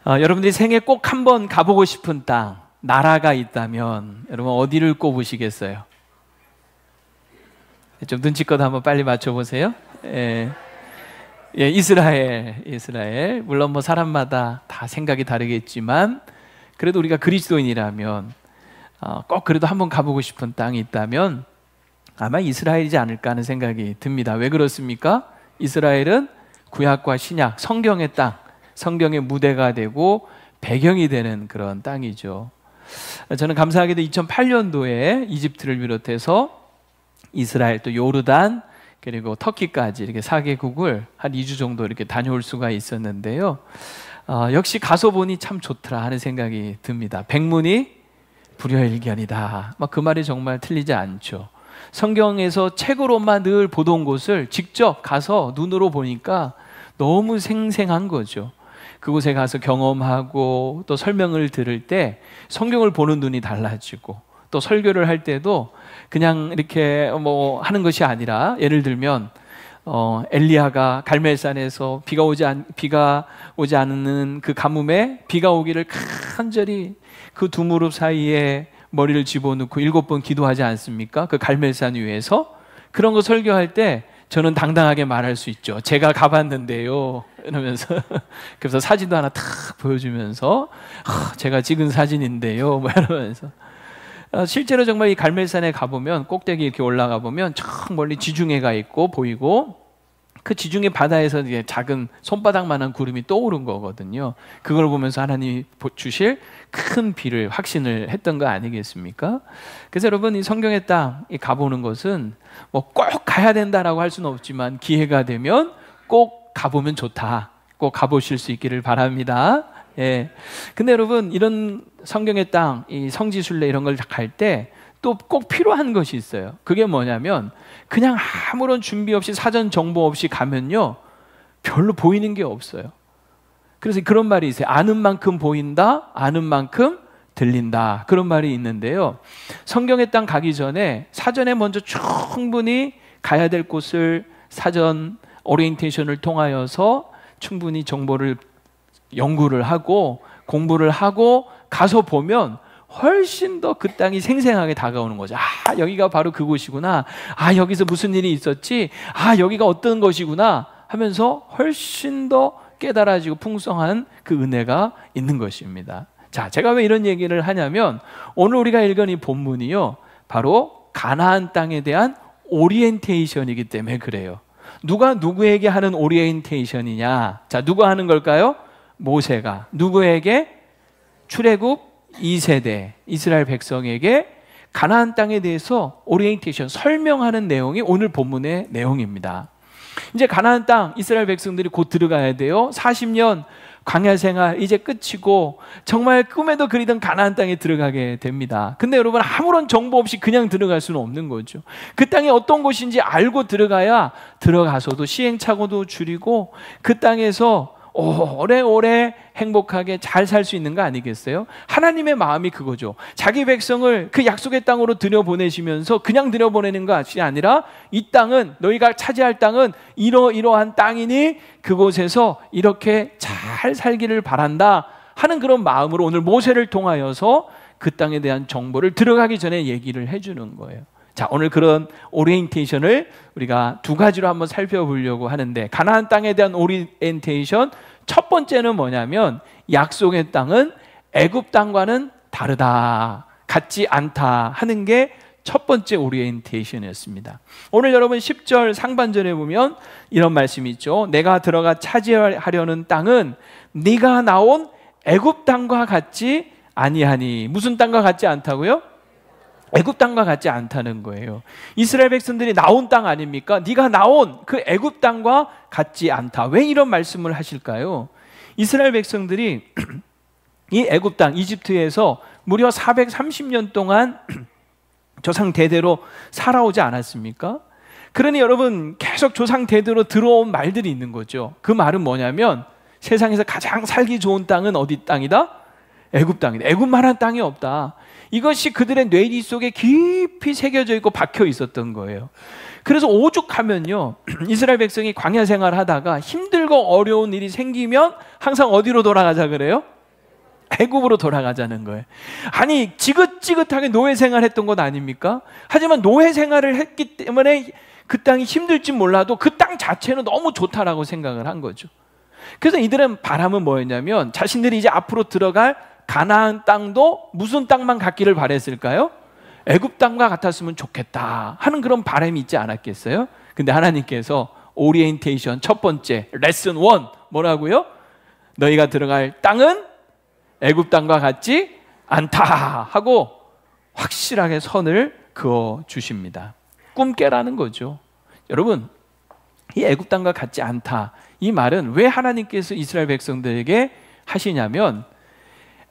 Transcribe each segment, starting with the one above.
여러분들이 생애 꼭 한번 가보고 싶은 땅, 나라가 있다면 여러분 어디를 꼽으시겠어요? 좀 눈치껏 한번 빨리 맞춰보세요. 이스라엘. 물론 뭐 사람마다 다 생각이 다르겠지만 그래도 우리가 그리스도인이라면 꼭 그래도 한번 가보고 싶은 땅이 있다면 아마 이스라엘이지 않을까 하는 생각이 듭니다. 왜 그렇습니까? 이스라엘은 구약과 신약, 성경의 땅, 성경의 무대가 되고 배경이 되는 그런 땅이죠. 저는 감사하게도 2008년도에 이집트를 비롯해서 이스라엘, 또 요르단, 그리고 터키까지 이렇게 4개국을 한 2주 정도 이렇게 다녀올 수가 있었는데요. 역시 가서 보니 참 좋더라 하는 생각이 듭니다. 백문이 불여일견이다. 그 말이 정말 틀리지 않죠. 성경에서 책으로만 늘 보던 곳을 직접 가서 눈으로 보니까 너무 생생한 거죠. 그곳에 가서 경험하고 또 설명을 들을 때 성경을 보는 눈이 달라지고, 또 설교를 할 때도 그냥 이렇게 뭐 하는 것이 아니라, 예를 들면 엘리야가 갈멜산에서 비가 오지 않는 그 가뭄에 비가 오기를 간절히 그 두 무릎 사이에 머리를 집어넣고 7번 기도하지 않습니까? 그 갈멜산 위에서. 그런 거 설교할 때 저는 당당하게 말할 수 있죠. 제가 가봤는데요, 이러면서. 그래서 사진도 하나 탁 보여주면서 제가 찍은 사진인데요, 뭐 이러면서. 실제로 정말 이 갈멜산에 가보면, 꼭대기 이렇게 올라가 보면 저 멀리 지중해가 있고 보이고, 그 지중해 바다에서 이제 작은 손바닥만한 구름이 떠오른 거거든요. 그걸 보면서 하나님이 주실 큰 비를 확신을 했던 거 아니겠습니까? 그래서 여러분, 이 성경의 땅 가보는 것은 뭐 꼭 가야 된다라고 할 수는 없지만 기회가 되면 꼭 가보면 좋다. 꼭 가보실 수 있기를 바랍니다. 예. 근데 여러분, 이런 성경의 땅, 이 성지순례 이런 걸 갈 때 또 꼭 필요한 것이 있어요. 그게 뭐냐면, 그냥 아무런 준비 없이 사전 정보 없이 가면요, 별로 보이는 게 없어요. 그래서 그런 말이 있어요. 아는 만큼 보인다, 아는 만큼 들린다. 그런 말이 있는데요. 성경의 땅 가기 전에 사전에 먼저 충분히 가야 될 곳을 사전 오리엔테이션을 통하여서 충분히 정보를 연구를 하고 공부를 하고 가서 보면 훨씬 더 그 땅이 생생하게 다가오는 거죠. 아, 여기가 바로 그곳이구나. 아, 여기서 무슨 일이 있었지. 아, 여기가 어떤 것이구나 하면서 훨씬 더 깨달아지고 풍성한 그 은혜가 있는 것입니다. 자, 제가 왜 이런 얘기를 하냐면, 오늘 우리가 읽은 이 본문이요, 바로 가나안 땅에 대한 오리엔테이션이기 때문에 그래요. 누가 누구에게 하는 오리엔테이션이냐? 자, 누가 하는 걸까요? 모세가. 누구에게? 출애굽 2세대 이스라엘 백성에게 가나안 땅에 대해서 오리엔테이션, 설명하는 내용이 오늘 본문의 내용입니다. 이제 가나안 땅 이스라엘 백성들이 곧 들어가야 돼요. 40년 광야 생활 이제 끝이고 정말 꿈에도 그리던 가나안 땅에 들어가게 됩니다. 근데 여러분, 아무런 정보 없이 그냥 들어갈 수는 없는 거죠. 그 땅이 어떤 곳인지 알고 들어가야 들어가서도 시행착오도 줄이고 그 땅에서 오래오래 행복하게 잘 살 수 있는 거 아니겠어요? 하나님의 마음이 그거죠. 자기 백성을 그 약속의 땅으로 들여보내시면서 그냥 들여보내는 것이 아니라, 이 땅은, 너희가 차지할 땅은 이러이러한 땅이니 그곳에서 이렇게 잘 살기를 바란다 하는 그런 마음으로 오늘 모세를 통하여서 그 땅에 대한 정보를 들어가기 전에 얘기를 해주는 거예요. 자, 오늘 그런 오리엔테이션을 우리가 두 가지로 한번 살펴보려고 하는데, 가나안 땅에 대한 오리엔테이션 첫 번째는 뭐냐면, 약속의 땅은 애굽 땅과는 다르다, 같지 않다 하는 게 첫 번째 오리엔테이션이었습니다. 오늘 여러분 10절 상반절에 보면 이런 말씀이 있죠. 내가 들어가 차지하려는 땅은 네가 나온 애굽 땅과 같지 아니하니. 무슨 땅과 같지 않다고요? 애굽 땅과 같지 않다는 거예요. 이스라엘 백성들이 나온 땅 아닙니까? 네가 나온 그 애굽 땅과 같지 않다. 왜 이런 말씀을 하실까요? 이스라엘 백성들이 이 애굽 땅, 이집트에서 무려 430년 동안 조상 대대로 살아오지 않았습니까? 그러니 여러분, 계속 조상 대대로 들어온 말들이 있는 거죠. 그 말은 뭐냐면, 세상에서 가장 살기 좋은 땅은 어디 땅이다? 애굽 땅이다. 애굽만한 땅이 없다. 이것이 그들의 뇌리 속에 깊이 새겨져 있고 박혀 있었던 거예요. 그래서 오죽하면요, 이스라엘 백성이 광야 생활을 하다가 힘들고 어려운 일이 생기면 항상 어디로 돌아가자 그래요? 애굽으로 돌아가자는 거예요. 아니 지긋지긋하게 노예 생활했던 것 아닙니까? 하지만 노예 생활을 했기 때문에 그 땅이 힘들지 몰라도 그 땅 자체는 너무 좋다라고 생각을 한 거죠. 그래서 이들은 바람은 뭐였냐면 자신들이 이제 앞으로 들어갈 가나안 땅도 무슨 땅만 갖기를 바랬을까요? 애굽 땅과 같았으면 좋겠다 하는 그런 바람이 있지 않았겠어요? 근데 하나님께서 오리엔테이션 첫 번째 레슨 1 뭐라고요? 너희가 들어갈 땅은 애굽 땅과 같지 않다 하고 확실하게 선을 그어 주십니다. 꿈 깨라는 거죠. 여러분, 이 애굽 땅과 같지 않다 이 말은 왜 하나님께서 이스라엘 백성들에게 하시냐면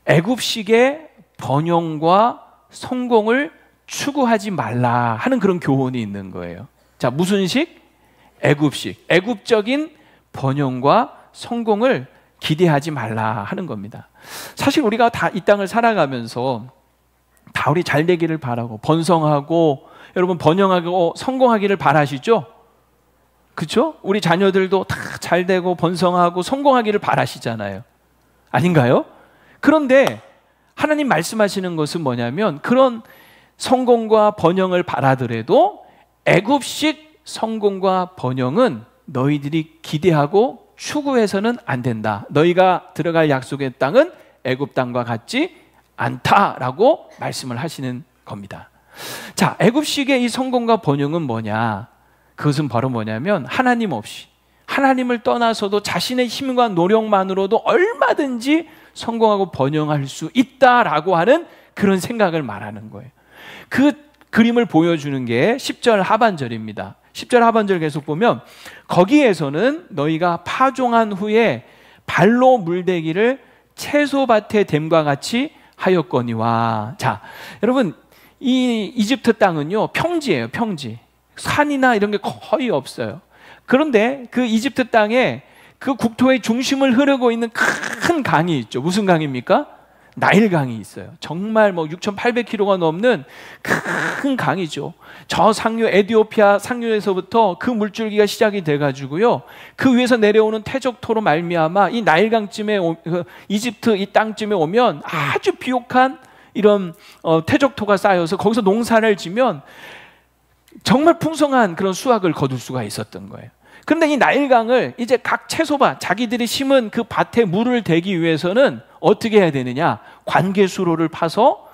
애굽식의 번영과 성공을 추구하지 말라 하는 그런 교훈이 있는 거예요. 자, 무슨 식? 애굽식, 애굽적인 번영과 성공을 기대하지 말라 하는 겁니다. 사실 우리가 다 이 땅을 살아가면서 다 우리 잘 되기를 바라고 번성하고 여러분 번영하고 성공하기를 바라시죠? 그렇죠? 우리 자녀들도 다 잘 되고 번성하고 성공하기를 바라시잖아요. 아닌가요? 그런데 하나님 말씀하시는 것은 뭐냐면 그런 성공과 번영을 바라더라도 애굽식 성공과 번영은 너희들이 기대하고 추구해서는 안 된다. 너희가 들어갈 약속의 땅은 애굽 땅과 같지 않다라고 말씀을 하시는 겁니다. 자, 애굽식의 이 성공과 번영은 뭐냐? 그것은 바로 뭐냐면 하나님 없이 하나님을 떠나서도 자신의 힘과 노력만으로도 얼마든지 성공하고 번영할 수 있다라고 하는 그런 생각을 말하는 거예요. 그 그림을 보여주는 게 10절 하반절입니다. 10절 하반절 계속 보면 거기에서는 너희가 파종한 후에 발로 물대기를 채소밭에 댐과 같이 하였거니와. 자, 여러분 이 이집트 땅은요 평지예요. 평지. 산이나 이런 게 거의 없어요. 그런데 그 이집트 땅에 그 국토의 중심을 흐르고 있는 큰 강이 있죠. 무슨 강입니까? 나일강이 있어요. 정말 뭐 6,800km가 넘는 큰 강이죠. 저 상류 에티오피아 상류에서부터 그 물줄기가 시작이 돼가지고요. 그 위에서 내려오는 태적토로 말미암아 이 나일강쯤에 이집트 이 땅쯤에 오면 아주 비옥한 이런 태적토가 쌓여서 거기서 농사를 지면 정말 풍성한 그런 수확을 거둘 수가 있었던 거예요. 그런데 이 나일강을 이제 각 채소밭 자기들이 심은 그 밭에 물을 대기 위해서는 어떻게 해야 되느냐? 관계수로를 파서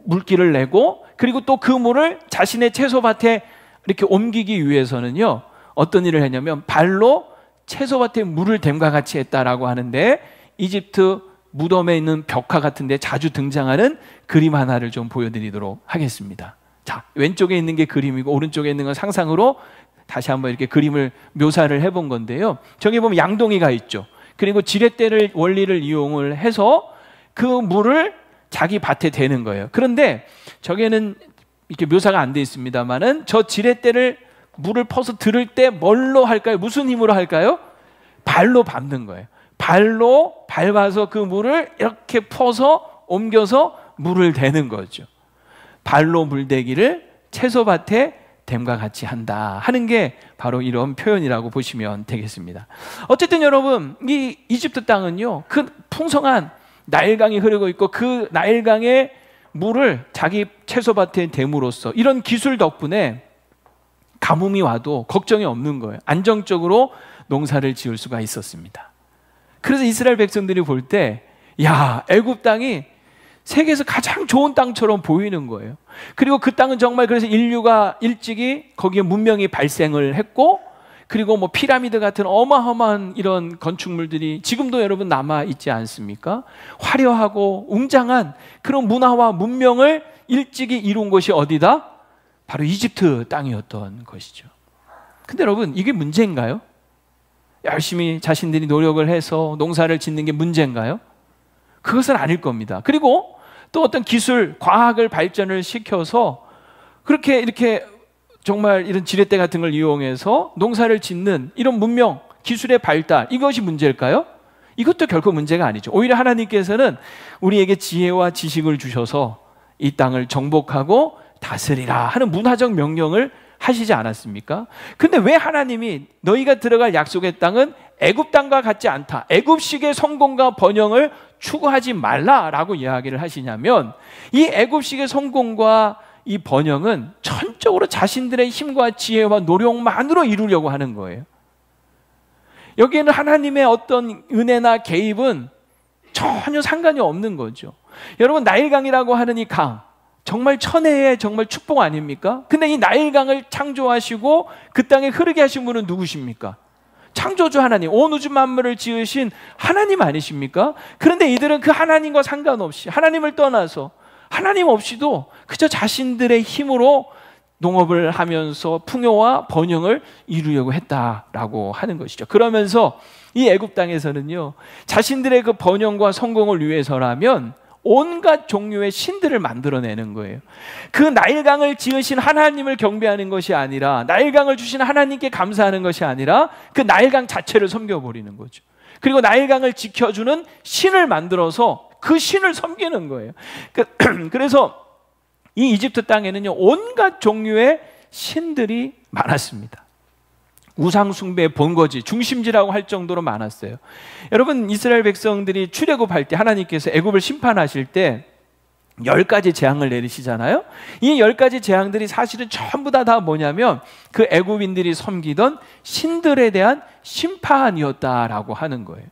물기를 내고 그리고 또 그 물을 자신의 채소밭에 이렇게 옮기기 위해서는요 어떤 일을 했냐면 발로 채소밭에 물을 댐과 같이 했다라고 하는데 이집트 무덤에 있는 벽화 같은 데 자주 등장하는 그림 하나를 좀 보여드리도록 하겠습니다. 자, 왼쪽에 있는 게 그림이고 오른쪽에 있는 건 상상으로 다시 한번 이렇게 그림을 묘사를 해본 건데요. 저기 보면 양동이가 있죠. 그리고 지렛대를 원리를 이용을 해서 그 물을 자기 밭에 대는 거예요. 그런데 저기에는 이렇게 묘사가 안 돼 있습니다만은 저 지렛대를 물을 퍼서 들을 때 뭘로 할까요? 무슨 힘으로 할까요? 발로 밟는 거예요. 발로 밟아서 그 물을 이렇게 퍼서 옮겨서 물을 대는 거죠. 발로 물대기를 채소밭에 댐과 같이 한다 하는 게 바로 이런 표현이라고 보시면 되겠습니다. 어쨌든 여러분 이 이집트 땅은요 그 풍성한 나일강이 흐르고 있고 그 나일강의 물을 자기 채소밭에 댐으로써 이런 기술 덕분에 가뭄이 와도 걱정이 없는 거예요. 안정적으로 농사를 지을 수가 있었습니다. 그래서 이스라엘 백성들이 볼 때 야, 애굽 땅이 세계에서 가장 좋은 땅처럼 보이는 거예요. 그리고 그 땅은 정말 그래서 인류가 일찍이 거기에 문명이 발생을 했고 그리고 뭐 피라미드 같은 어마어마한 이런 건축물들이 지금도 여러분 남아 있지 않습니까? 화려하고 웅장한 그런 문화와 문명을 일찍이 이룬 곳이 어디다? 바로 이집트 땅이었던 것이죠. 근데 여러분 이게 문제인가요? 열심히 자신들이 노력을 해서 농사를 짓는 게 문제인가요? 그것은 아닐 겁니다. 그리고 또 어떤 기술, 과학을 발전을 시켜서 그렇게 이렇게 정말 이런 지렛대 같은 걸 이용해서 농사를 짓는 이런 문명, 기술의 발달, 이것이 문제일까요? 이것도 결코 문제가 아니죠. 오히려 하나님께서는 우리에게 지혜와 지식을 주셔서 이 땅을 정복하고 다스리라 하는 문화적 명령을 하시지 않았습니까? 근데 왜 하나님이 너희가 들어갈 약속의 땅은 애굽 땅과 같지 않다. 애굽식의 성공과 번영을 추구하지 말라라고 이야기를 하시냐면, 이 애굽식의 성공과 이 번영은 전적으로 자신들의 힘과 지혜와 노력만으로 이루려고 하는 거예요. 여기에는 하나님의 어떤 은혜나 개입은 전혀 상관이 없는 거죠. 여러분, 나일강이라고 하는 이 강, 정말 천혜의 정말 축복 아닙니까? 근데 이 나일강을 창조하시고 그 땅에 흐르게 하신 분은 누구십니까? 창조주 하나님, 온 우주 만물을 지으신 하나님 아니십니까? 그런데 이들은 그 하나님과 상관없이, 하나님을 떠나서, 하나님 없이도 그저 자신들의 힘으로 농업을 하면서 풍요와 번영을 이루려고 했다라고 하는 것이죠. 그러면서 이 애굽 땅에서는요, 자신들의 그 번영과 성공을 위해서라면 온갖 종류의 신들을 만들어내는 거예요. 그 나일강을 지으신 하나님을 경배하는 것이 아니라, 나일강을 주신 하나님께 감사하는 것이 아니라 그 나일강 자체를 섬겨버리는 거죠. 그리고 나일강을 지켜주는 신을 만들어서 그 신을 섬기는 거예요. 그래서 이 이집트 땅에는요, 온갖 종류의 신들이 많았습니다. 우상 숭배의 본거지, 중심지라고 할 정도로 많았어요. 여러분, 이스라엘 백성들이 출애굽할 때 하나님께서 애굽을 심판하실 때 10가지 재앙을 내리시잖아요. 이 10가지 재앙들이 사실은 전부 다 뭐냐면 그 애굽인들이 섬기던 신들에 대한 심판이었다라고 하는 거예요.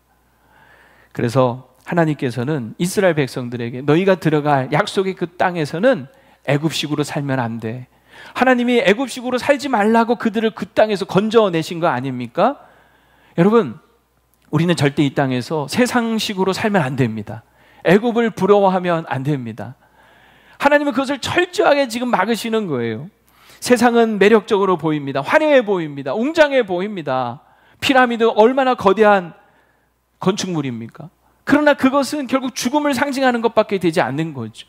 그래서 하나님께서는 이스라엘 백성들에게 너희가 들어갈 약속의 그 땅에서는 애굽식으로 살면 안 돼. 하나님이 애굽식으로 살지 말라고 그들을 그 땅에서 건져내신 거 아닙니까? 여러분, 우리는 절대 이 땅에서 세상식으로 살면 안 됩니다. 애굽을 부러워하면 안 됩니다. 하나님은 그것을 철저하게 지금 막으시는 거예요. 세상은 매력적으로 보입니다. 화려해 보입니다. 웅장해 보입니다. 피라미드 얼마나 거대한 건축물입니까? 그러나 그것은 결국 죽음을 상징하는 것밖에 되지 않는 거죠.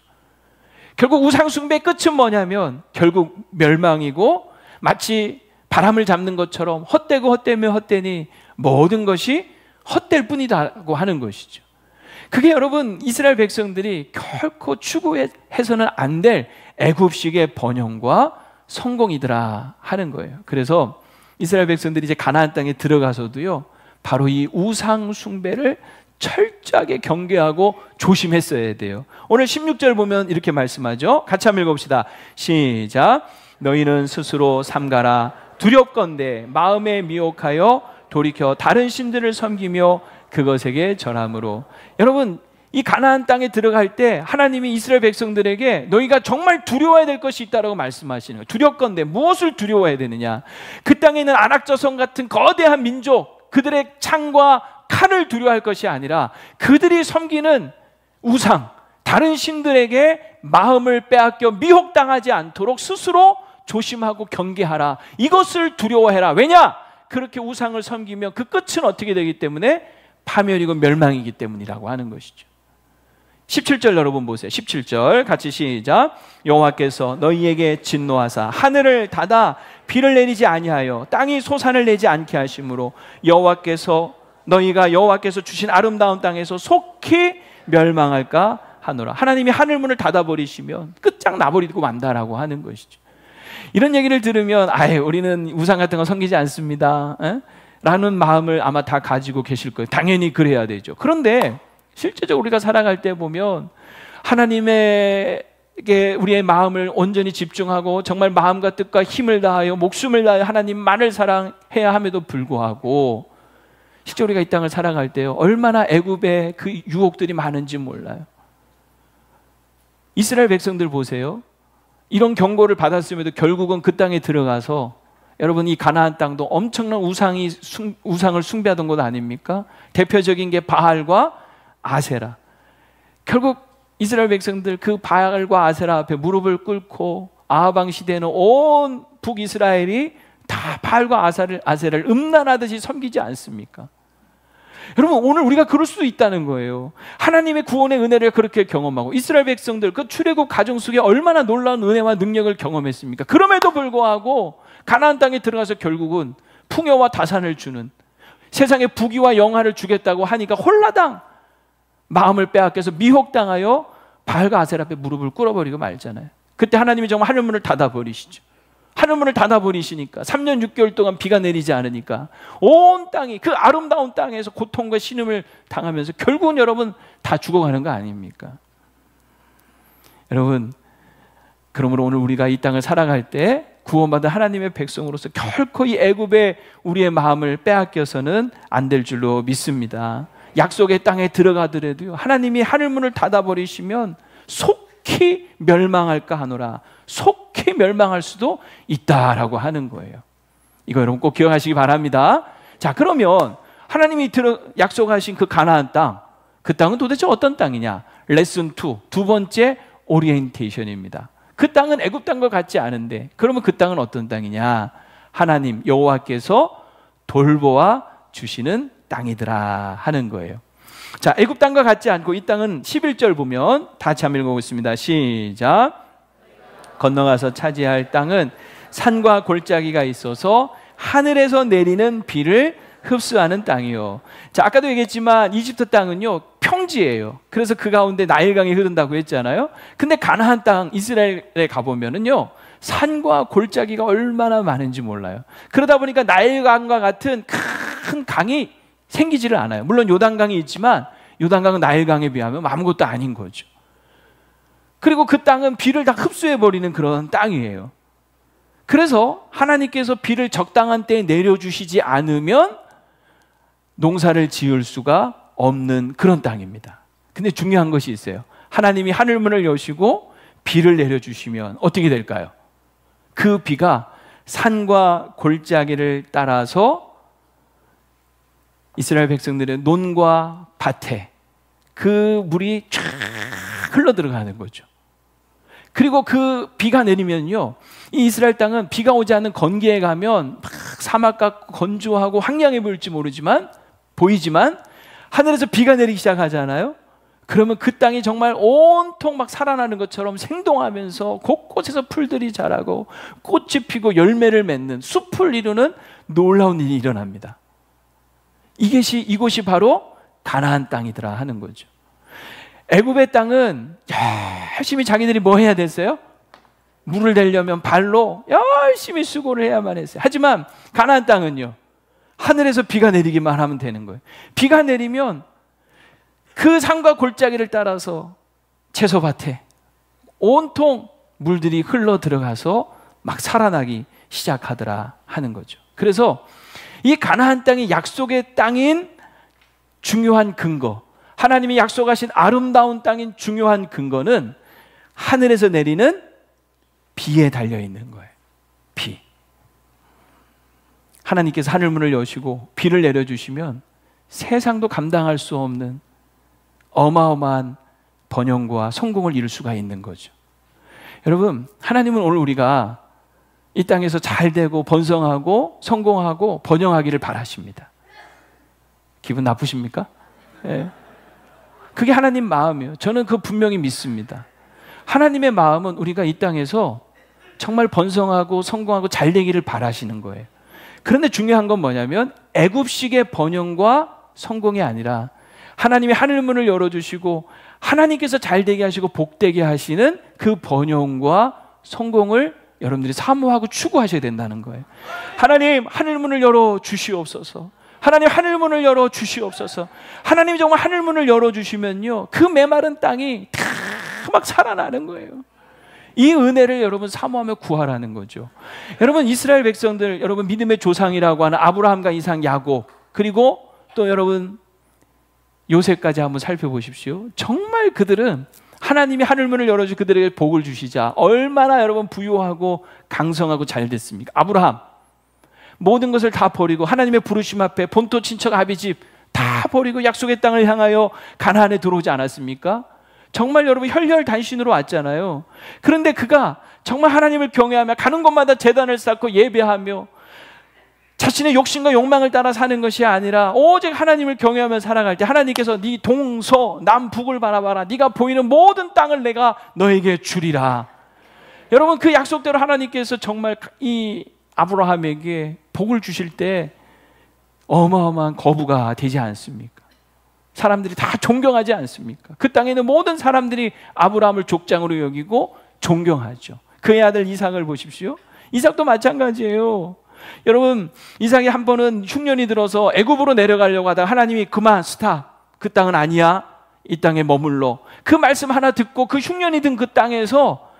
결국 우상숭배의 끝은 뭐냐면 결국 멸망이고, 마치 바람을 잡는 것처럼 헛되고 헛되며 헛되니 모든 것이 헛될 뿐이다고 하는 것이죠. 그게 여러분, 이스라엘 백성들이 결코 추구해서는 안 될 애굽식의 번영과 성공이더라 하는 거예요. 그래서 이스라엘 백성들이 이제 가나안 땅에 들어가서도요, 바로 이 우상 숭배를 철저하게 경계하고 조심했어야 돼요. 오늘 16절 보면 이렇게 말씀하죠. 같이 한번 읽어봅시다. 시작. 너희는 스스로 삼가라. 두렵건대 마음에 미혹하여 돌이켜 다른 신들을 섬기며 그것에게 절함으로. 여러분, 이 가나안 땅에 들어갈 때 하나님이 이스라엘 백성들에게 너희가 정말 두려워야 될 것이 있다라고 말씀하시는 거예요. 두렵건대 무엇을 두려워해야 되느냐? 그 땅에 있는 아낙저성 같은 거대한 민족, 그들의 창과 칼을 두려워할 것이 아니라 그들이 섬기는 우상, 다른 신들에게 마음을 빼앗겨 미혹당하지 않도록 스스로 조심하고 경계하라. 이것을 두려워해라. 왜냐? 그렇게 우상을 섬기면 그 끝은 어떻게 되기 때문에 파멸이고 멸망이기 때문이라고 하는 것이죠. 17절 여러분 보세요. 17절 같이 시작. 여호와께서 너희에게 진노하사 하늘을 닫아 비를 내리지 아니하여 땅이 소산을 내지 않게 하심으로 너희가 여호와께서 주신 아름다운 땅에서 속히 멸망할까 하노라. 하나님이 하늘문을 닫아버리시면 끝장 나버리고 만다라고 하는 것이죠. 이런 얘기를 들으면 우리는 우상 같은 거 섬기지 않습니다 라는 마음을 아마 다 가지고 계실 거예요. 당연히 그래야 되죠. 그런데 실제적으로 우리가 살아갈 때 보면 하나님에게 우리의 마음을 온전히 집중하고 정말 마음과 뜻과 힘을 다하여 목숨을 다하여 하나님만을 사랑해야 함에도 불구하고 실제 우리가 이 땅을 살아갈 때요, 얼마나 애굽의 그 유혹들이 많은지 몰라요. 이스라엘 백성들 보세요. 이런 경고를 받았음에도 결국은 그 땅에 들어가서, 여러분, 이 가나안 땅도 엄청난 우상을 숭배하던 곳 아닙니까? 대표적인 게 바알과 아세라. 결국 이스라엘 백성들 그 바알과 아세라 앞에 무릎을 꿇고 아하방 시대에는 온 북이스라엘이 다 바알과 아세라를 음란하듯이 섬기지 않습니까? 여러분, 오늘 우리가 그럴 수도 있다는 거예요. 하나님의 구원의 은혜를 그렇게 경험하고 이스라엘 백성들 그 출애굽 가정 속에 얼마나 놀라운 은혜와 능력을 경험했습니까? 그럼에도 불구하고 가나안 땅에 들어가서 결국은 풍요와 다산을 주는, 세상에 부귀와 영화를 주겠다고 하니까 홀라당 마음을 빼앗겨서 미혹당하여 바알과 아세라 앞에 무릎을 꿇어버리고 말잖아요. 그때 하나님이 정말 하늘문을 닫아버리시죠. 하늘문을 닫아버리시니까 3년 6개월 동안 비가 내리지 않으니까 온 땅이 그 아름다운 땅에서 고통과 신음을 당하면서 결국은 여러분 다 죽어가는 거 아닙니까? 여러분, 그러므로 오늘 우리가 이 땅을 살아갈 때 구원받은 하나님의 백성으로서 결코 이 애굽의 우리의 마음을 빼앗겨서는 안 될 줄로 믿습니다. 약속의 땅에 들어가더라도요, 하나님이 하늘문을 닫아버리시면 속히 멸망할까 하노라. 속히 멸망할 수도 있다라고 하는 거예요. 이거 여러분 꼭 기억하시기 바랍니다. 자, 그러면 하나님이 약속하신 그 가나안 땅, 그 땅은 도대체 어떤 땅이냐? 레슨 2, 두 번째 오리엔테이션입니다. 그 땅은 애굽 땅과 같지 않은데, 그러면 그 땅은 어떤 땅이냐? 하나님 여호와께서 돌보아 주시는 땅이더라 하는 거예요. 자, 애굽 땅과 같지 않고 이 땅은 11절 보면 다시 한번 읽어보겠습니다. 시작. 건너가서 차지할 땅은 산과 골짜기가 있어서 하늘에서 내리는 비를 흡수하는 땅이요. 자, 아까도 얘기했지만 이집트 땅은요 평지예요. 그래서 그 가운데 나일강이 흐른다고 했잖아요. 근데 가나안 땅 이스라엘에 가보면은요 산과 골짜기가 얼마나 많은지 몰라요. 그러다 보니까 나일강과 같은 큰 강이 생기지를 않아요. 물론 요단강이 있지만 요단강은 나일강에 비하면 아무것도 아닌 거죠. 그리고 그 땅은 비를 다 흡수해버리는 그런 땅이에요. 그래서 하나님께서 비를 적당한 때에 내려주시지 않으면 농사를 지을 수가 없는 그런 땅입니다. 근데 중요한 것이 있어요. 하나님이 하늘문을 여시고 비를 내려주시면 어떻게 될까요? 그 비가 산과 골짜기를 따라서 이스라엘 백성들의 논과 밭에 그 물이 쫙 흘러 들어가는 거죠. 그리고 그 비가 내리면요, 이 이스라엘 땅은 비가 오지 않는 건기에 가면 막 사막 같고 건조하고 황량해 보이지만 하늘에서 비가 내리기 시작하잖아요. 그러면 그 땅이 정말 온통 막 살아나는 것처럼 생동하면서 곳곳에서 풀들이 자라고 꽃이 피고 열매를 맺는 숲을 이루는 놀라운 일이 일어납니다. 이곳이 바로 가나안 땅이더라 하는 거죠. 애굽의 땅은 열심히 자기들이 뭐 해야 됐어요? 물을 대려면 발로 열심히 수고를 해야만 했어요. 하지만 가나안 땅은요, 하늘에서 비가 내리기만 하면 되는 거예요. 비가 내리면 그 산과 골짜기를 따라서 채소밭에 온통 물들이 흘러 들어가서 막 살아나기 시작하더라 하는 거죠. 그래서 이 가나안 땅이 약속의 땅인 중요한 근거, 하나님이 약속하신 아름다운 땅인 중요한 근거는 하늘에서 내리는 비에 달려있는 거예요. 비. 하나님께서 하늘문을 여시고 비를 내려주시면 세상도 감당할 수 없는 어마어마한 번영과 성공을 이룰 수가 있는 거죠. 여러분, 하나님은 오늘 우리가 이 땅에서 잘 되고 번성하고 성공하고 번영하기를 바라십니다. 기분 나쁘십니까? 네. 그게 하나님 마음이에요. 저는 그거 분명히 믿습니다. 하나님의 마음은 우리가 이 땅에서 정말 번성하고 성공하고 잘 되기를 바라시는 거예요. 그런데 중요한 건 뭐냐면 애굽식의 번영과 성공이 아니라 하나님이 하늘문을 열어주시고 하나님께서 잘 되게 하시고 복되게 하시는 그 번영과 성공을 여러분들이 사모하고 추구하셔야 된다는 거예요. 하나님 하늘문을 열어주시옵소서. 하나님 하늘문을 열어주시옵소서. 하나님이 정말 하늘문을 열어주시면요 그 메마른 땅이 다 막 살아나는 거예요. 이 은혜를 여러분 사모하며 구하라는 거죠. 여러분 이스라엘 백성들, 여러분 믿음의 조상이라고 하는 아브라함과 이삭, 야곱, 그리고 또 여러분 요셉까지 한번 살펴보십시오. 정말 그들은 하나님이 하늘문을 열어주 그들에게 복을 주시자 얼마나 여러분 부유하고 강성하고 잘 됐습니까? 아브라함 모든 것을 다 버리고 하나님의 부르심 앞에 본토 친척 아비집 다 버리고 약속의 땅을 향하여 가나안에 들어오지 않았습니까? 정말 여러분 혈혈단신으로 왔잖아요. 그런데 그가 정말 하나님을 경외하며 가는 곳마다 제단을 쌓고 예배하며 자신의 욕심과 욕망을 따라 사는 것이 아니라 오직 하나님을 경외하며 살아갈 때 하나님께서 네 동서 남북을 바라봐라. 네가 보이는 모든 땅을 내가 너에게 주리라. 여러분 그 약속대로 하나님께서 정말 이 아브라함에게 복을 주실 때 어마어마한 거부가 되지 않습니까? 사람들이 다 존경하지 않습니까? 그 땅에 있는 모든 사람들이 아브라함을 족장으로 여기고 존경하죠. 그의 아들 이삭을 보십시오. 이삭도 마찬가지예요. 여러분, 이삭이 한 번은 흉년이 들어서 애굽으로 내려가려고 하다가 하나님이 그만 스탑, 그 땅은 아니야, 이 땅에 머물러. 그 말씀 하나 듣고 그 흉년이 든 그 땅에서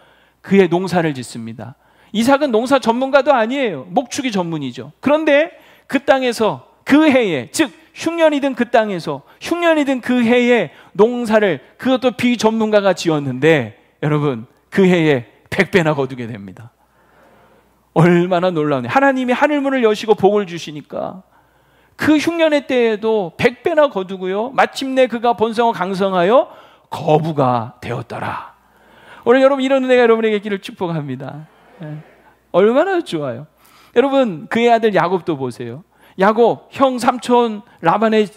그의 농사를 짓습니다. 이삭은 농사 전문가도 아니에요. 목축이 전문이죠. 그런데 그 땅에서 그 해에, 즉 흉년이 든 그 땅에서 흉년이 든 그 해에 농사를, 그것도 비전문가가 지었는데 여러분, 그 해에 100배나 거두게 됩니다. 얼마나 놀라우냐. 하나님이 하늘문을 여시고 복을 주시니까 그 흉년의 때에도 100배나 거두고요, 마침내 그가 번성하고 강성하여 거부가 되었더라. 오늘 여러분, 이런 은혜가 여러분에게 있기를 축복합니다. 얼마나 좋아요. 여러분, 그의 아들 야곱도 보세요. 야곱, 형 삼촌 라반의,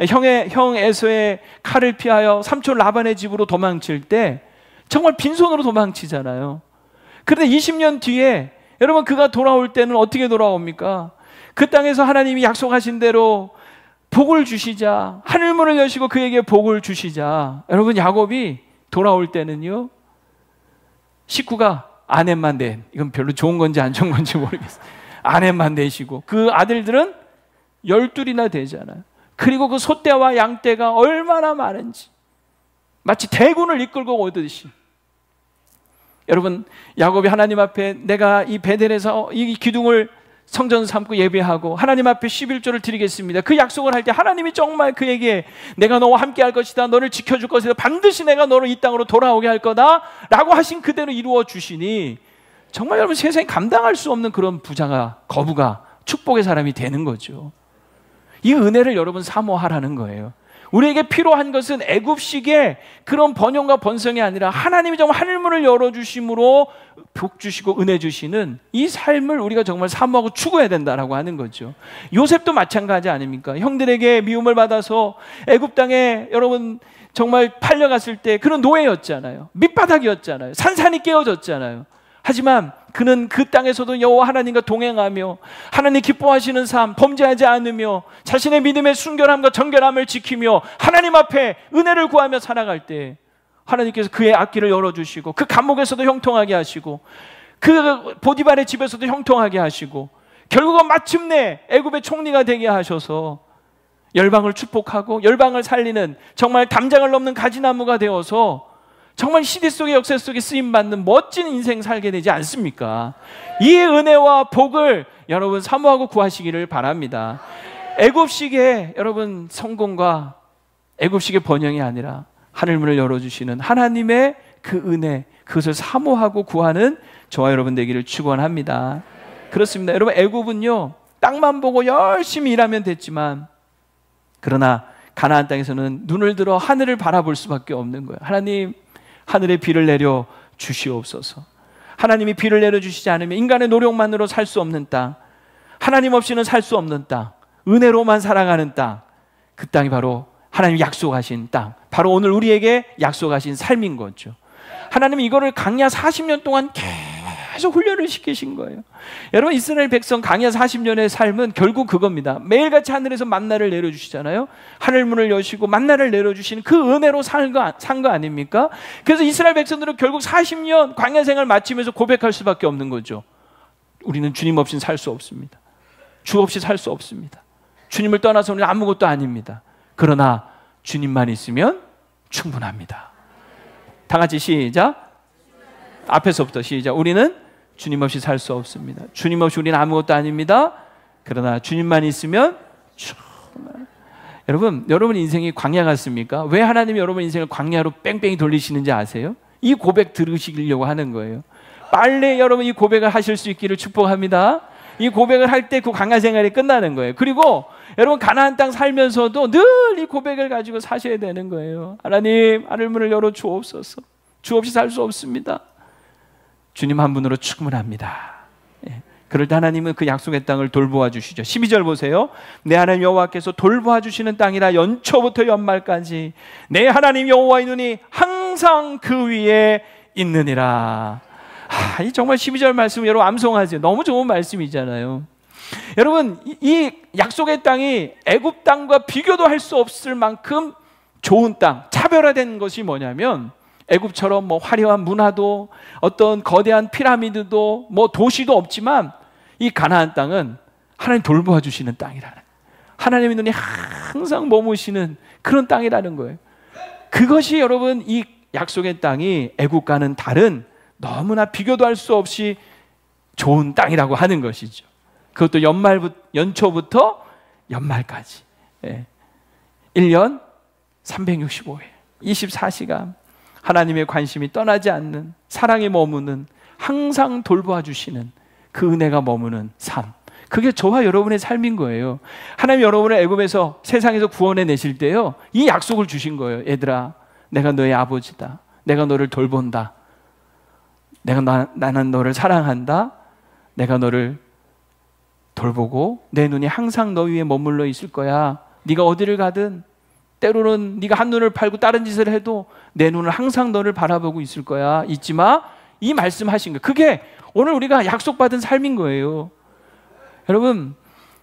형 에서의 칼을 피하여 삼촌 라반의 집으로 도망칠 때 정말 빈손으로 도망치잖아요. 그런데 20년 뒤에 여러분, 그가 돌아올 때는 어떻게 돌아옵니까? 그 땅에서 하나님이 약속하신 대로 복을 주시자, 하늘문을 여시고 그에게 복을 주시자, 여러분, 야곱이 돌아올 때는요, 식구가 아내만 된, 이건 별로 좋은 건지 안 좋은 건지 모르겠어요. 아내만 되시고 그 아들들은 12이나 되잖아요. 그리고 그 소떼와 양떼가 얼마나 많은지, 마치 대군을 이끌고 오듯이. 여러분, 야곱이 하나님 앞에 내가 이 베델에서 이 기둥을 성전 삼고 예배하고 하나님 앞에 11조를 드리겠습니다, 그 약속을 할 때 하나님이 정말 그에게 내가 너와 함께 할 것이다, 너를 지켜줄 것이다, 반드시 내가 너를 이 땅으로 돌아오게 할 거다 라고 하신 그대로 이루어 주시니 정말 여러분, 세상에 감당할 수 없는 그런 부자가, 거부가 축복의 사람이 되는 거죠. 이 은혜를 여러분 사모하라는 거예요. 우리에게 필요한 것은 애굽식의 그런 번영과 번성이 아니라 하나님이 정말 하늘문을 열어주심으로 복 주시고 은혜 주시는 이 삶을 우리가 정말 사모하고 추구해야 된다라고 하는 거죠. 요셉도 마찬가지 아닙니까? 형들에게 미움을 받아서 애굽 땅에 여러분 정말 팔려갔을 때 그런 노예였잖아요. 밑바닥이었잖아요. 산산이 깨어졌잖아요. 하지만 그는 그 땅에서도 여호와 하나님과 동행하며 하나님 기뻐하시는 삶, 범죄하지 않으며 자신의 믿음의 순결함과 정결함을 지키며 하나님 앞에 은혜를 구하며 살아갈 때 하나님께서 그의 앞길을 열어주시고 그 감옥에서도 형통하게 하시고 그 보디발의 집에서도 형통하게 하시고 결국은 마침내 애굽의 총리가 되게 하셔서 열방을 축복하고 열방을 살리는 정말 담장을 넘는 가지나무가 되어서 정말 시대 속의 역사 속에 쓰임받는 멋진 인생 살게 되지 않습니까? 이 은혜와 복을 여러분 사모하고 구하시기를 바랍니다. 애굽식의 여러분 성공과 애굽식의 번영이 아니라 하늘문을 열어주시는 하나님의 그 은혜, 그것을 사모하고 구하는 저와 여러분 되기를 축원합니다. 그렇습니다. 여러분, 애굽은요 땅만 보고 열심히 일하면 됐지만, 그러나 가나안 땅에서는 눈을 들어 하늘을 바라볼 수밖에 없는 거예요. 하나님, 하늘에 비를 내려 주시옵소서. 하나님이 비를 내려주시지 않으면 인간의 노력만으로 살 수 없는 땅, 하나님 없이는 살 수 없는 땅, 은혜로만 살아가는 땅, 그 땅이 바로 하나님이 약속하신 땅, 바로 오늘 우리에게 약속하신 삶인 거죠. 하나님이 이거를 광야 40년 동안 계속 훈련을 시키신 거예요. 여러분, 이스라엘 백성 광야 40년의 삶은 결국 그겁니다. 매일같이 하늘에서 만나를 내려주시잖아요. 하늘문을 여시고 만나를 내려주시는 그 은혜로 산 거 아닙니까? 그래서 이스라엘 백성들은 결국 40년 광야 생활 마치면서 고백할 수밖에 없는 거죠. 우리는 주님 없이는 살 수 없습니다. 주 없이 살 수 없습니다. 주님을 떠나서 우리는 아무것도 아닙니다. 그러나 주님만 있으면 충분합니다. 다 같이 시작. 앞에서부터 시작. 우리는 주님 없이 살 수 없습니다. 주님 없이 우리는 아무것도 아닙니다. 그러나 주님만 있으면 충분합니다. 여러분 인생이 광야 같습니까? 왜 하나님이 여러분 인생을 광야로 뺑뺑이 돌리시는지 아세요? 이 고백 들으시려고 하는 거예요. 빨리 여러분 이 고백을 하실 수 있기를 축복합니다. 이 고백을 할 때 그 광야 생활이 끝나는 거예요. 그리고 여러분 가나안 땅 살면서도 늘 이 고백을 가지고 사셔야 되는 거예요. 하나님, 하늘문을 열어 주옵소서. 주 없이 살 수 없습니다. 주님 한 분으로 충분합니다. 예. 그럴 때 하나님은 그 약속의 땅을 돌보아 주시죠. 12절 보세요. 내 하나님 여호와께서 돌보아 주시는 땅이라 연초부터 연말까지 내 하나님 여호와의 눈이 항상 그 위에 있느니라. 이 정말 12절 말씀 여러분 암송하세요. 너무 좋은 말씀이잖아요. 여러분, 이 약속의 땅이 애굽 땅과 비교도 할 수 없을 만큼 좋은 땅, 차별화된 것이 뭐냐면 애굽처럼 뭐 화려한 문화도 어떤 거대한 피라미드도 뭐 도시도 없지만 이 가나안 땅은 하나님 돌보아 주시는 땅이라는, 하나님의 눈이 항상 머무시는 그런 땅이라는 거예요. 그것이 여러분 이 약속의 땅이 애국과는 다른 너무나 비교도 할 수 없이 좋은 땅이라고 하는 것이죠. 그것도 연초부터 연말까지 1년 365일 24시간 하나님의 관심이 떠나지 않는, 사랑에 머무는, 항상 돌보아 주시는 그 은혜가 머무는 삶, 그게 저와 여러분의 삶인 거예요. 하나님 여러분을 애굽에서, 세상에서 구원해 내실 때요, 이 약속을 주신 거예요. 얘들아, 내가 너의 아버지다. 내가 너를 돌본다. 나는 너를 사랑한다. 내가 너를 돌보고 내 눈이 항상 너 위에 머물러 있을 거야. 네가 어디를 가든, 때로는 네가 한눈을 팔고 다른 짓을 해도 내 눈은 항상 너를 바라보고 있을 거야. 잊지 마. 이 말씀하신 거예요. 그게 오늘 우리가 약속받은 삶인 거예요. 여러분,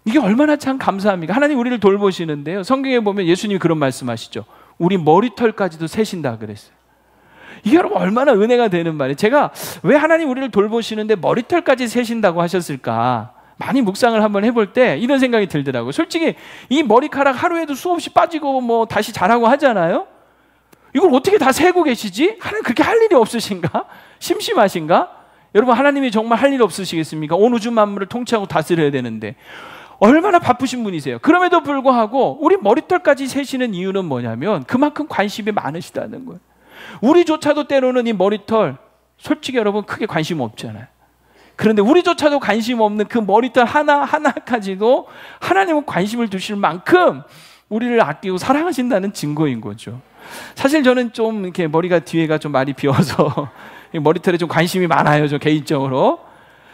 이게 얼마나 참 감사합니까? 하나님 우리를 돌보시는데요, 성경에 보면 예수님이 그런 말씀하시죠. 우리 머리털까지도 세신다 그랬어요. 이게 여러분 얼마나 은혜가 되는 말이에요. 제가 왜 하나님 우리를 돌보시는데 머리털까지 세신다고 하셨을까, 많이 묵상을 한번 해볼 때 이런 생각이 들더라고요. 솔직히 이 머리카락 하루에도 수없이 빠지고 뭐 다시 자라고 하잖아요. 이걸 어떻게 다 세고 계시지? 하나님 그렇게 할 일이 없으신가? 심심하신가? 여러분, 하나님이 정말 할 일 없으시겠습니까? 온 우주 만물을 통치하고 다스려야 되는데 얼마나 바쁘신 분이세요. 그럼에도 불구하고 우리 머리털까지 세시는 이유는 뭐냐면 그만큼 관심이 많으시다는 거예요. 우리조차도 때로는 이 머리털, 솔직히 여러분 크게 관심 없잖아요. 그런데 우리조차도 관심 없는 그 머리털 하나하나까지도 하나님은 관심을 두실 만큼 우리를 아끼고 사랑하신다는 증거인 거죠. 사실 저는 좀 이렇게 머리가 뒤에가 좀 많이 비어서 머리털에 좀 관심이 많아요, 저 개인적으로.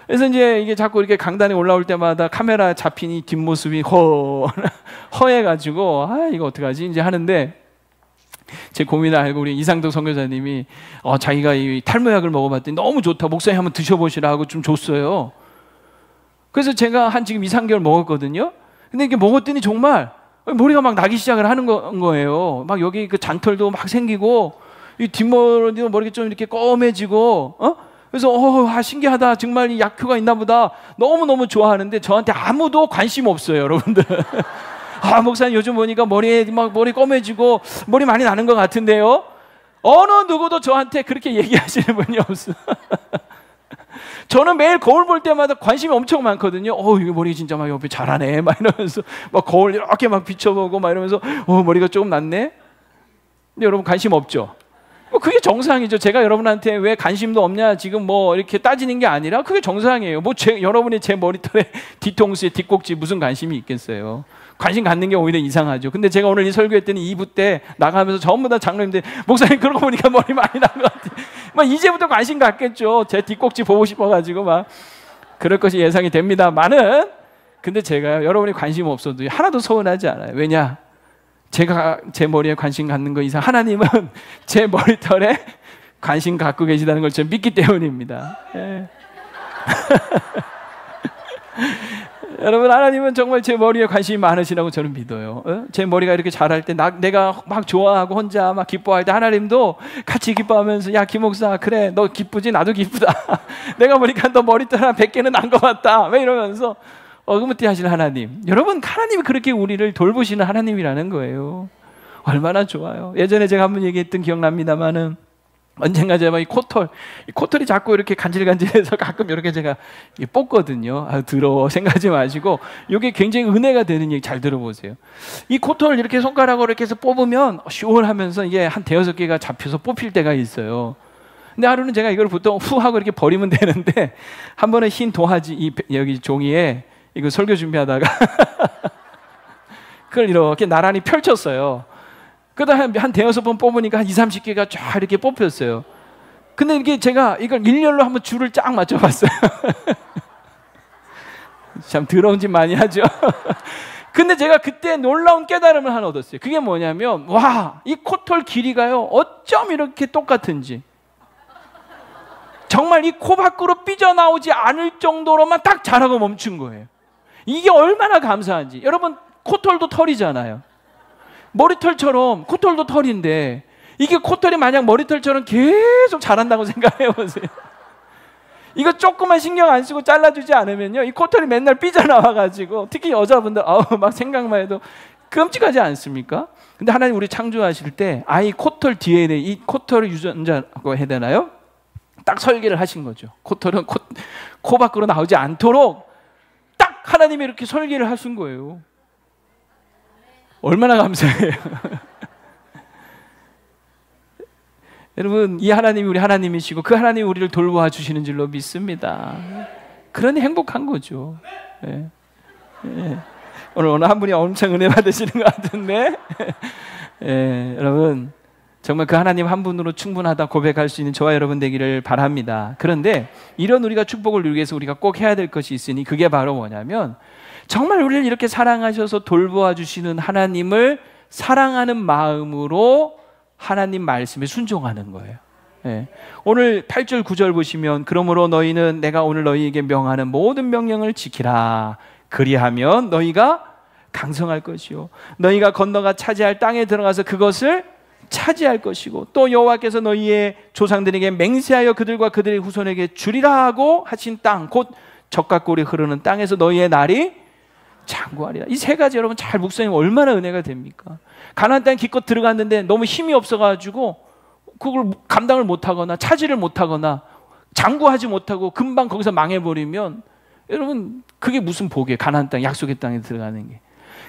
그래서 이제 이게 자꾸 이렇게 강단에 올라올 때마다 카메라 잡힌 이 뒷모습이 허해가지고, 이거 어떡하지? 이제 하는데, 제 고민을 알고 우리 이상덕 선교사님이 자기가 이 탈모약을 먹어봤더니 너무 좋다, 목사님 한번 드셔보시라고 좀 줬어요. 그래서 제가 한 지금 2, 3개월 먹었거든요. 근데 이게 먹었더니 정말 머리가 막 나기 시작을 하는 거예요. 막 여기 그 잔털도 막 생기고, 이 뒷머리도 머리가 좀 이렇게 검해지고, 그래서 신기하다, 정말 이 약효가 있나 보다, 너무너무 좋아하는데 저한테 아무도 관심 없어요, 여러분들. 목사님 요즘 보니까 머리 검해지고 머리 많이 나는 것 같은데요. 어느 누구도 저한테 그렇게 얘기하시는 분이 없어요. 저는 매일 거울 볼 때마다 관심이 엄청 많거든요. 이거 머리 진짜 막 옆에 잘하네, 막 이러면서 막 거울 이렇게 막 비춰보고 막 이러면서 머리가 조금 났네. 근데 여러분 관심 없죠? 그게 정상이죠. 제가 여러분한테 왜 관심도 없냐 지금 뭐 이렇게 따지는 게 아니라 그게 정상이에요. 여러분이 제 머리털에 뒤통수에 뒷꼭지 무슨 관심이 있겠어요. 관심 갖는 게 오히려 이상하죠. 근데 제가 오늘 이 설교했더니 2부 때 나가면서 전부 다 장로님들, 목사님 그러고 보니까 머리 많이 난 것 같아요. 막 이제부터 관심 갖겠죠. 제 뒷꼭지 보고 싶어가지고 막 그럴 것이 예상이 됩니다만은, 근데 제가 여러분이 관심 없어도 하나도 서운하지 않아요. 왜냐? 제가 제 머리에 관심 갖는 거 이상 하나님은 제 머리털에 관심 갖고 계시다는 걸 저는 믿기 때문입니다. 여러분, 하나님은 정말 제 머리에 관심이 많으시라고 저는 믿어요. 제 머리가 이렇게 자랄 때 내가 막 좋아하고 혼자 막 기뻐할 때 하나님도 같이 기뻐하면서, 야 김목사, 그래 너 기쁘지? 나도 기쁘다. 내가 보니까 너 머리털 한 100개는 난 것 같다, 왜 이러면서 어금니 하시는 하나님. 여러분, 하나님이 그렇게 우리를 돌보시는 하나님이라는 거예요. 얼마나 좋아요. 예전에 제가 한번 얘기했던 기억납니다만은, 언젠가 제가 이 코털이 자꾸 이렇게 간질간질해서 가끔 이렇게 제가 뽑거든요. 더러워 생각하지 마시고, 이게 굉장히 은혜가 되는 얘기 잘 들어보세요. 이 코털 이렇게 손가락으로 이렇게 해서 뽑으면 시원하면서 이게 한 5개가 잡혀서 뽑힐 때가 있어요. 근데 하루는 제가 이걸 보통 후 하고 이렇게 버리면 되는데, 한 번은 흰 도화지 여기 종이에 이거 설교 준비하다가 그걸 이렇게 나란히 펼쳤어요. 그러다 한 5번 뽑으니까 한 20-30개가 쫙 이렇게 뽑혔어요. 근데 이게 제가 이걸 일렬로 한번 줄을 쫙 맞춰봤어요. 참 더러운 짓 많이 하죠. 근데 제가 그때 놀라운 깨달음을 하나 얻었어요. 그게 뭐냐면, 와, 이 코털 길이가요, 어쩜 이렇게 똑같은지. 정말 이 코 밖으로 삐져나오지 않을 정도로만 딱 자라고 멈춘 거예요. 이게 얼마나 감사한지. 여러분, 코털도 털이잖아요. 머리털처럼 코털도 털인데 이게 코털이 만약 머리털처럼 계속 자란다고 생각해 보세요. 이거 조금만 신경 안 쓰고 잘라주지 않으면요, 이 코털이 맨날 삐져나와가지고, 특히 여자분들 막 생각만 해도 끔찍하지 않습니까? 근데 하나님 우리 창조하실 때 아이 코털 DNA, 이 코털 유전자라고 해야 되나요? 딱 설계를 하신 거죠. 코털은 코 밖으로 나오지 않도록 딱 하나님이 이렇게 설계를 하신 거예요. 얼마나 감사해요. 여러분, 이 하나님이 우리 하나님이시고 그 하나님이 우리를 돌보아 주시는 줄로 믿습니다. 그러니 행복한 거죠. 네. 네. 오늘 한 분이 엄청 은혜 받으시는 것 같은데, 네, 여러분 정말 그 하나님 한 분으로 충분하다 고백할 수 있는 저와 여러분 되기를 바랍니다. 그런데 이런 우리가 축복을 누리기 위해서 우리가 꼭 해야 될 것이 있으니, 그게 바로 뭐냐면 정말 우리를 이렇게 사랑하셔서 돌보아 주시는 하나님을 사랑하는 마음으로 하나님 말씀에 순종하는 거예요. 네. 오늘 8절 9절 보시면, 그러므로 너희는 내가 오늘 너희에게 명하는 모든 명령을 지키라. 그리하면 너희가 강성할 것이요 너희가 건너가 차지할 땅에 들어가서 그것을 차지할 것이고, 또 여호와께서 너희의 조상들에게 맹세하여 그들과 그들의 후손에게 주리라 하고 하신 땅, 곧 젖과 꿀이 흐르는 땅에서 너희의 날이 장구하리라. 이 세 가지 여러분 잘 묵상하면 얼마나 은혜가 됩니까? 가나안 땅에 기껏 들어갔는데 너무 힘이 없어가지고 그걸 감당을 못하거나 차지를 못하거나 장구하지 못하고 금방 거기서 망해버리면, 여러분 그게 무슨 복이에요? 가나안 땅, 약속의 땅에 들어가는 게.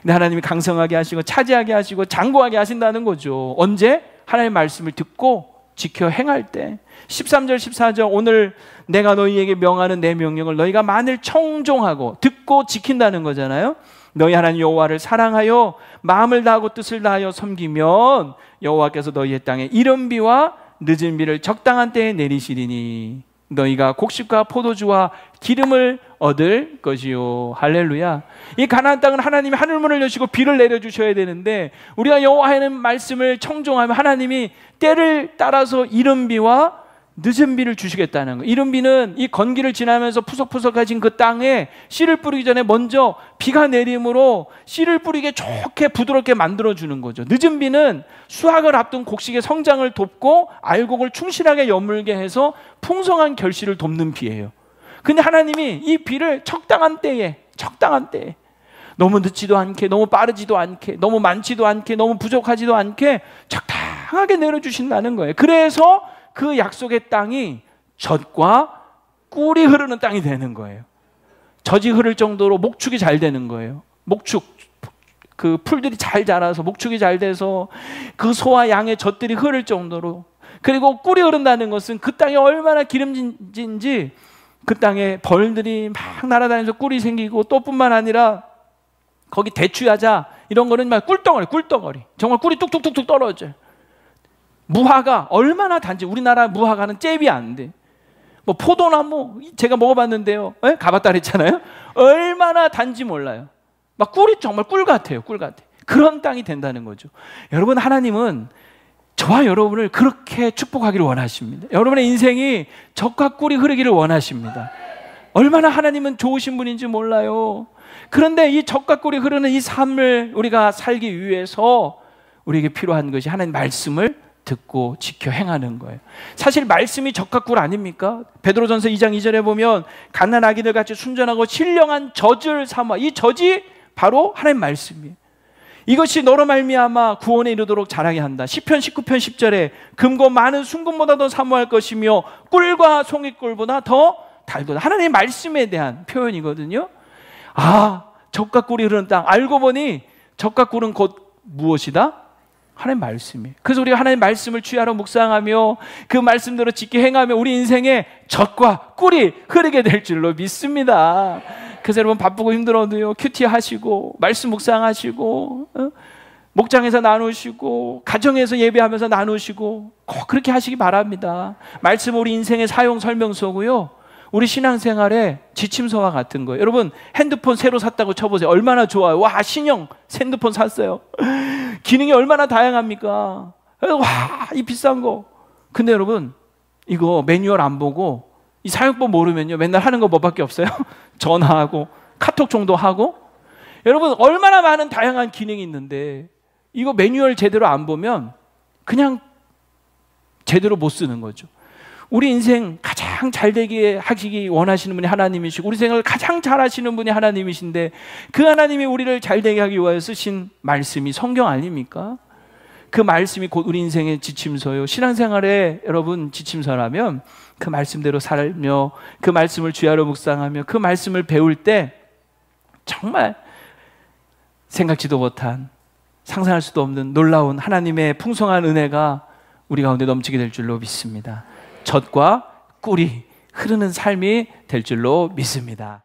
근데 하나님이 강성하게 하시고 차지하게 하시고 장구하게 하신다는 거죠. 언제? 하나님의 말씀을 듣고 지켜 행할 때. 13절 14절, 오늘 내가 너희에게 명하는 내 명령을 너희가 만일 청종하고 듣고 지킨다는 거잖아요. 너희 하나님 여호와를 사랑하여 마음을 다하고 뜻을 다하여 섬기면 여호와께서 너희의 땅에 이른 비와 늦은 비를 적당한 때에 내리시리니 너희가 곡식과 포도주와 기름을 얻을 것이요. 할렐루야. 이 가나안 땅은 하나님이 하늘문을 여시고 비를 내려주셔야 되는데, 우리가 여호와의 말씀을 청종하면 하나님이 때를 따라서 이른 비와 늦은 비를 주시겠다는 거예요. 이른 비는 이 건기를 지나면서 푸석푸석해진 그 땅에 씨를 뿌리기 전에 먼저 비가 내림으로 씨를 뿌리게 좋게 부드럽게 만들어주는 거죠. 늦은 비는 수확을 앞둔 곡식의 성장을 돕고 알곡을 충실하게 여물게 해서 풍성한 결실을 돕는 비예요. 근데 하나님이 이 비를 적당한 때에 너무 늦지도 않게, 너무 빠르지도 않게, 너무 많지도 않게, 너무 부족하지도 않게 적당하게 내려주신다는 거예요. 그래서 그 약속의 땅이 젖과 꿀이 흐르는 땅이 되는 거예요. 젖이 흐를 정도로 목축이 잘 되는 거예요. 목축, 그 풀들이 잘 자라서 목축이 잘 돼서 그 소와 양의 젖들이 흐를 정도로. 그리고 꿀이 흐른다는 것은 그 땅이 얼마나 기름진지 그 땅에 벌들이 막 날아다니면서 꿀이 생기고, 또 뿐만 아니라 거기 대추야자 이런 거는 막 꿀덩어리 정말 꿀이 뚝뚝뚝뚝 떨어져요. 무화과 얼마나 단지, 우리나라 무화과는 잽이 안 돼. 뭐 포도나무 제가 먹어봤는데요, 에? 가봤다 그랬잖아요. 얼마나 단지 몰라요. 막 꿀이 정말 꿀 같아요. 그런 땅이 된다는 거죠. 여러분, 하나님은 저와 여러분을 그렇게 축복하기를 원하십니다. 여러분의 인생이 젖과 꿀이 흐르기를 원하십니다. 얼마나 하나님은 좋으신 분인지 몰라요. 그런데 이 젖과 꿀이 흐르는 이 삶을 우리가 살기 위해서 우리에게 필요한 것이 하나님 말씀을 듣고 지켜 행하는 거예요. 사실 말씀이 젖과 꿀 아닙니까? 베드로전서 2장 2절에 보면 갓난 아기들 같이 순전하고 신령한 젖을 삼아, 이 젖이 바로 하나님 말씀이에요. 이것이 너로 말미암아 구원에 이르도록 자라게 한다. 시편 19편 10절에 금고 많은 순금보다 더 사모할 것이며 꿀과 송이꿀보다 더 달도다. 하나님의 말씀에 대한 표현이거든요. 아, 젖과 꿀이 흐르는 땅. 알고 보니 젖과 꿀은 곧 무엇이다? 하나님 말씀이에요. 그래서 우리가 하나님 말씀을 취하러 묵상하며 그 말씀대로 지켜 행하며 우리 인생에 젖과 꿀이 흐르게 될 줄로 믿습니다. 그래서 여러분 바쁘고 힘들어도요, 큐티 하시고 말씀 묵상하시고 목장에서 나누시고 가정에서 예배하면서 나누시고 꼭 그렇게 하시기 바랍니다. 말씀 우리 인생의 사용 설명서고요, 우리 신앙생활의 지침서와 같은 거예요. 여러분 핸드폰 새로 샀다고 쳐보세요. 얼마나 좋아요. 와, 신형 핸드폰 샀어요. 기능이 얼마나 다양합니까? 와, 이 비싼 거. 근데 여러분 이거 매뉴얼 안 보고 이 사용법 모르면요, 맨날 하는 거 뭐밖에 없어요? 전화하고 카톡 정도 하고. 여러분 얼마나 많은 다양한 기능이 있는데 이거 매뉴얼 제대로 안 보면 그냥 제대로 못 쓰는 거죠. 우리 인생 가장 잘 되게 하시기 원하시는 분이 하나님이시고 우리 생각을 가장 잘 하시는 분이 하나님이신데 그 하나님이 우리를 잘 되게 하기 위하여 쓰신 말씀이 성경 아닙니까? 그 말씀이 곧 우리 인생의 지침서요. 신앙생활에 여러분 지침서라면 그 말씀대로 살며 그 말씀을 주야로 묵상하며 그 말씀을 배울 때 정말 생각지도 못한 상상할 수도 없는 놀라운 하나님의 풍성한 은혜가 우리 가운데 넘치게 될 줄로 믿습니다. 젖과 꿀이 흐르는 삶이 될 줄로 믿습니다.